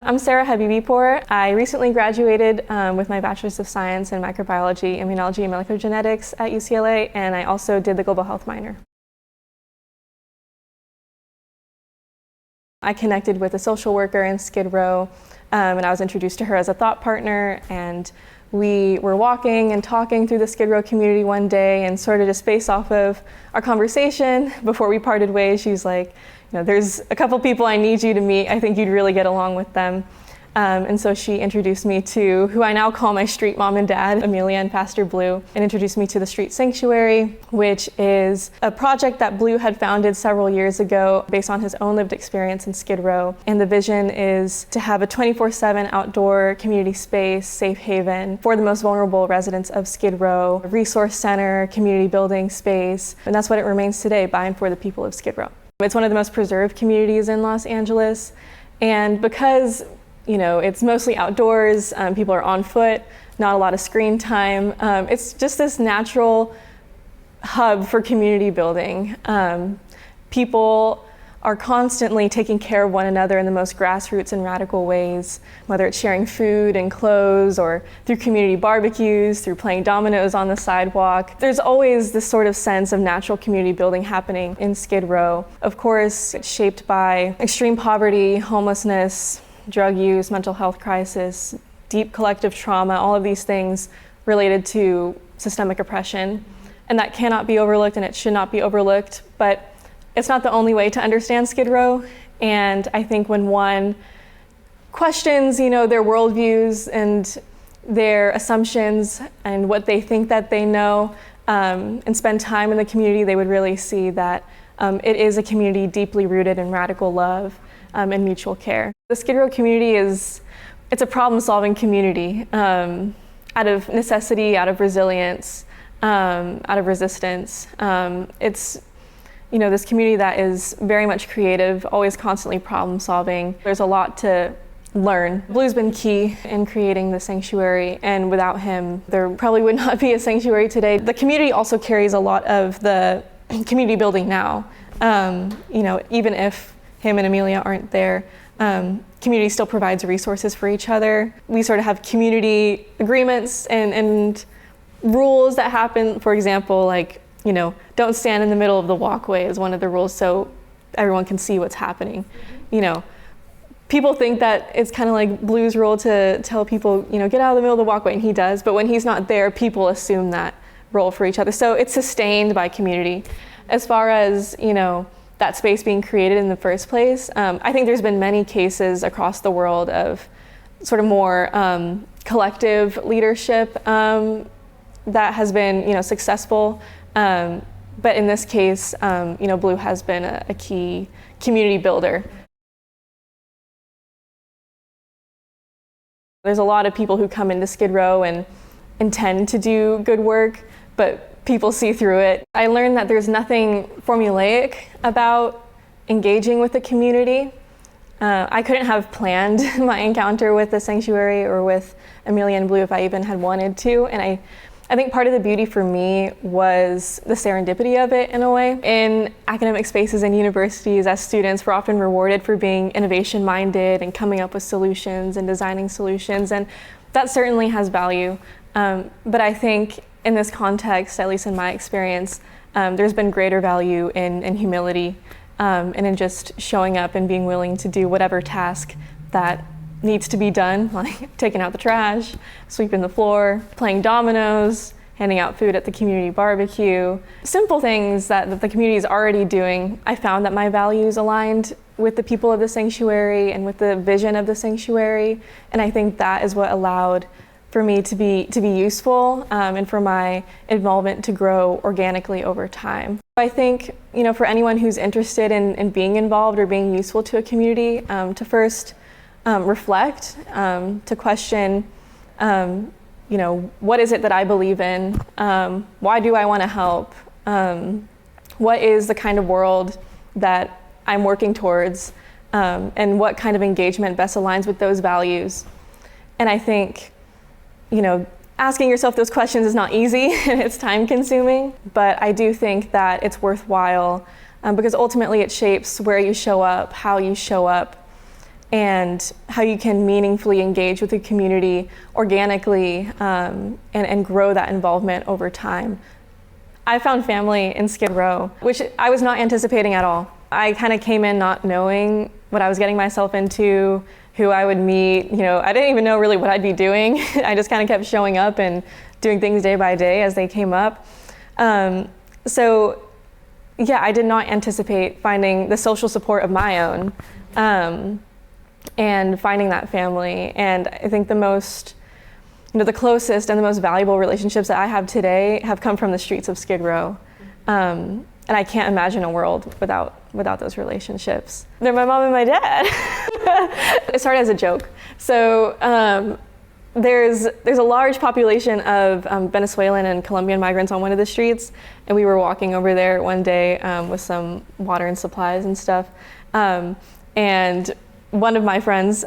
I'm Sara Habibipour. I recently graduated with my Bachelor's of Science in Microbiology, Immunology, and Molecular Genetics at UCLA, and I also did the Global Health minor. I connected with a social worker in Skid Row, and I was introduced to her as a thought partner, and we were walking and talking through the Skid Row community one day, and sort of just based off of our conversation before we parted ways, she's like, there's a couple people I need you to meet. I think you'd really get along with them. And so she introduced me to who I now call my street mom and dad, Amelia and Pastor Blue, and introduced me to the Street Sanctuary, which is a project that Blue had founded several years ago based on his own lived experience in Skid Row. And the vision is to have a 24/7 outdoor community space, safe haven for the most vulnerable residents of Skid Row, a resource center, community building space, and that's what it remains today, by and for the people of Skid Row. It's one of the most preserved communities in Los Angeles, and because it's mostly outdoors, people are on foot, not a lot of screen time, it's just this natural hub for community building. People are constantly taking care of one another in the most grassroots and radical ways, whether it's sharing food and clothes or through community barbecues, through playing dominoes on the sidewalk. There's always this sort of sense of natural community building happening in Skid Row. Of course, it's shaped by extreme poverty, homelessness, drug use, mental health crisis, deep collective trauma, all of these things related to systemic oppression. And that cannot be overlooked, and it should not be overlooked, but it's not the only way to understand Skid Row. And I think when one questions, their worldviews and their assumptions and what they think that they know, and spend time in the community, they would really see that it is a community deeply rooted in radical love and mutual care. The Skid Row community it's a problem-solving community, out of necessity, out of resilience, out of resistance. It's this community that is very much creative, always constantly problem-solving. There's a lot to learn. Blue's been key in creating the sanctuary, and without him, there probably would not be a sanctuary today. The community also carries a lot of the community building now. Even if him and Amelia aren't there, community still provides resources for each other. We sort of have community agreements and rules that happen. For example, don't stand in the middle of the walkway is one of the rules, so everyone can see what's happening. People think that it's kind of like Blue's rule to tell people, get out of the middle of the walkway, and he does, but when he's not there, people assume that role for each other. So it's sustained by community. As far as, that space being created in the first place, I think there's been many cases across the world of sort of more collective leadership that has been, successful. But in this case, Blue has been a key community builder. There's a lot of people who come into Skid Row and intend to do good work, but people see through it. I learned that there's nothing formulaic about engaging with the community. I couldn't have planned my encounter with the sanctuary or with Amelia and Blue if I even had wanted to, and I think part of the beauty for me was the serendipity of it in a way. In academic spaces and universities, as students, we're often rewarded for being innovation-minded and coming up with solutions and designing solutions, and that certainly has value. But I think in this context, at least in my experience, there's been greater value in humility and in just showing up and being willing to do whatever task that needs to be done, like taking out the trash, sweeping the floor, playing dominoes, handing out food at the community barbecue. Simple things that the community is already doing. I found that my values aligned with the people of the sanctuary and with the vision of the sanctuary, and I think that is what allowed for me to be useful and for my involvement to grow organically over time. I think, for anyone who's interested in being involved or being useful to a community, to first reflect, to question, what is it that I believe in? Why do I want to help? What is the kind of world that I'm working towards? And what kind of engagement best aligns with those values? And I think, asking yourself those questions is not easy and it's time consuming, but I do think that it's worthwhile because ultimately it shapes where you show up, how you show up, and how you can meaningfully engage with the community organically and grow that involvement over time. I found family in Skid Row, which I was not anticipating at all. I kind of came in not knowing what I was getting myself into, who I would meet. I didn't even know really what I'd be doing. I just kind of kept showing up and doing things day by day as they came up. So yeah, I did not anticipate finding the social support of my own and finding that family. And I think the closest and the most valuable relationships that I have today have come from the streets of Skid Row. And I can't imagine a world without those relationships. They're my mom and my dad. It started as a joke. So there's a large population of Venezuelan and Colombian migrants on one of the streets, and we were walking over there one day with some water and supplies and stuff. And one of my friends,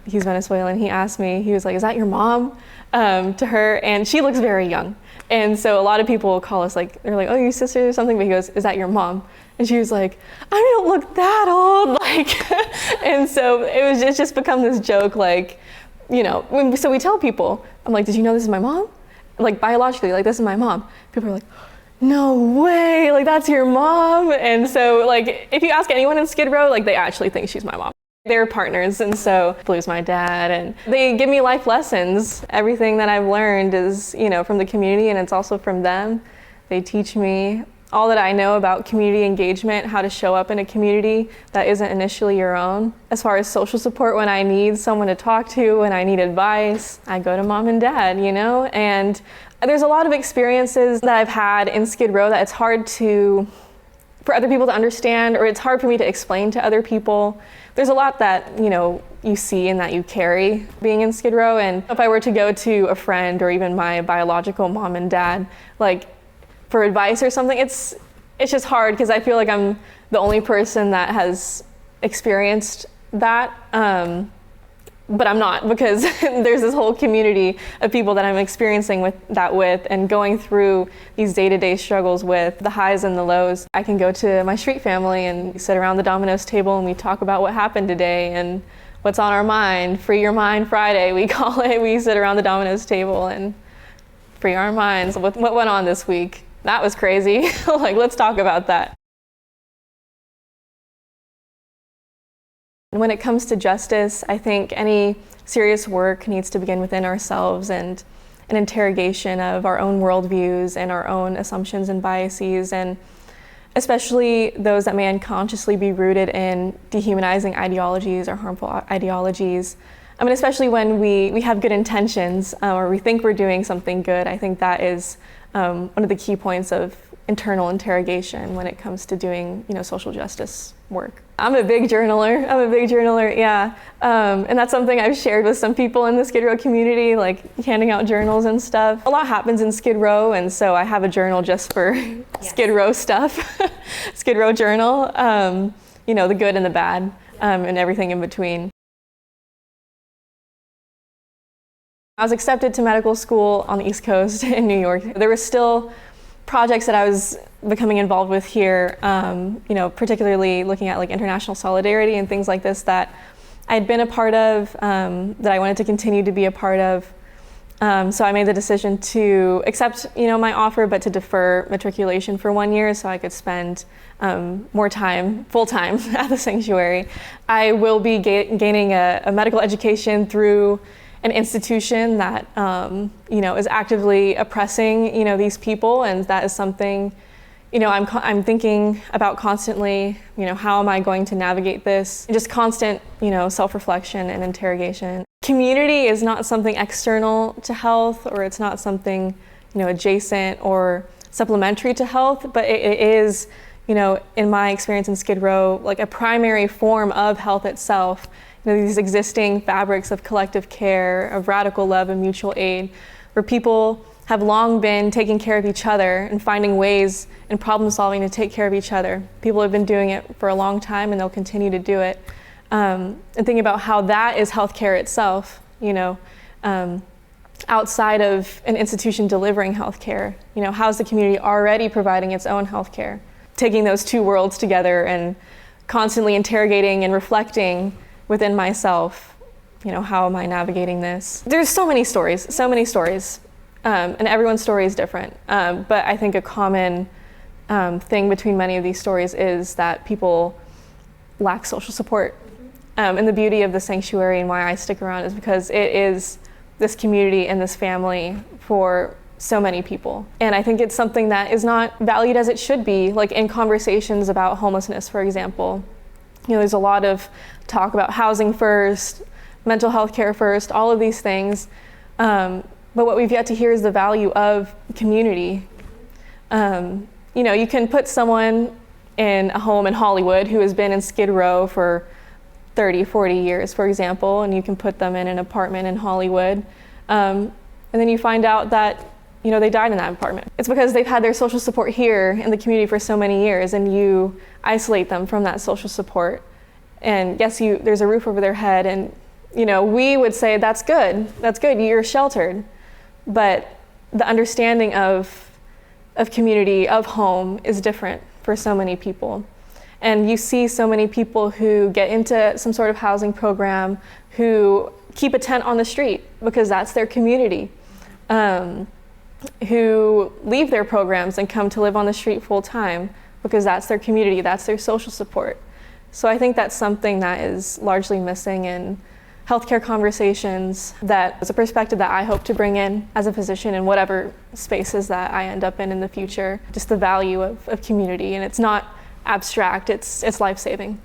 he's Venezuelan, he asked me, he was like, "Is that your mom?" To her, and she looks very young. And so a lot of people call us they're like, "Oh, you sister or something?" But he goes, "Is that your mom?" And she was like, "I don't look that old." And so it's just become this joke, so we tell people, I'm like, "Did you know this is my mom?" Biologically, this is my mom. People are like, "No way, that's your mom." And so if you ask anyone in Skid Row, they actually think she's my mom. They're partners, and so Blue's my dad, and they give me life lessons. Everything that I've learned is, from the community, and it's also from them. They teach me all that I know about community engagement, how to show up in a community that isn't initially your own. As far as social support, when I need someone to talk to, when I need advice, I go to mom and dad, and there's a lot of experiences that I've had in Skid Row that it's hard for other people to understand, or it's hard for me to explain to other people. There's a lot that, you see and that you carry being in Skid Row, and if I were to go to a friend or even my biological mom and dad, for advice or something, it's just hard because I feel like I'm the only person that has experienced that, but I'm not, because there's this whole community of people that I'm experiencing with and going through these day-to-day struggles with, the highs and the lows. I can go to my street family and we sit around the Domino's table and we talk about what happened today and what's on our mind. Free Your Mind Friday, we call it. We sit around the Domino's table and free our minds. What went on this week? That was crazy. Let's talk about that. When it comes to justice, I think any serious work needs to begin within ourselves and an interrogation of our own worldviews and our own assumptions and biases, and especially those that may unconsciously be rooted in dehumanizing ideologies or harmful ideologies. Especially when we have good intentions or we think we're doing something good. I think that is one of the key points of internal interrogation when it comes to doing, social justice work. I'm a big journaler, yeah. And that's something I've shared with some people in the Skid Row community, handing out journals and stuff. A lot happens in Skid Row, and so I have a journal just for yes. Skid Row stuff. Skid Row journal, the good and the bad, and everything in between. I was accepted to medical school on the East Coast in New York. There were still projects that I was becoming involved with here, particularly looking at international solidarity and things like this that I had been a part of, that I wanted to continue to be a part of. So I made the decision to accept, my offer, but to defer matriculation for 1 year so I could spend more time, full-time at the sanctuary. I will be gaining a medical education through an institution that is actively oppressing these people, and that is something I'm thinking about constantly. How am I going to navigate this? Just constant self-reflection and interrogation. Community is not something external to health, or it's not something adjacent or supplementary to health, but it is in my experience in Skid Row, a primary form of health itself. These existing fabrics of collective care, of radical love and mutual aid, where people have long been taking care of each other and finding ways in problem solving to take care of each other. People have been doing it for a long time, and they'll continue to do it. And thinking about how that is healthcare itself, outside of an institution delivering healthcare. How's the community already providing its own healthcare? Taking those two worlds together and constantly interrogating and reflecting within myself, how am I navigating this? There's so many stories, and everyone's story is different. But I think a common thing between many of these stories is that people lack social support. And the beauty of the sanctuary and why I stick around is because it is this community and this family for so many people. And I think it's something that is not valued as it should be, like in conversations about homelessness, for example. There's a lot of talk about housing first, mental health care first, all of these things. But what we've yet to hear is the value of community. You can put someone in a home in Hollywood who has been in Skid Row for 30, 40 years, for example, and you can put them in an apartment in Hollywood. And then you find out that, they died in that apartment. It's because they've had their social support here in the community for so many years, and you isolate them from that social support. And yes, there's a roof over their head, and, we would say that's good, you're sheltered. But the understanding of community, of home, is different for so many people. And you see so many people who get into some sort of housing program who keep a tent on the street because that's their community, who leave their programs and come to live on the street full time because that's their community, that's their social support. So I think that's something that is largely missing in healthcare conversations. That is a perspective that I hope to bring in as a physician in whatever spaces that I end up in the future. Just the value of community, and it's not abstract, it's life-saving.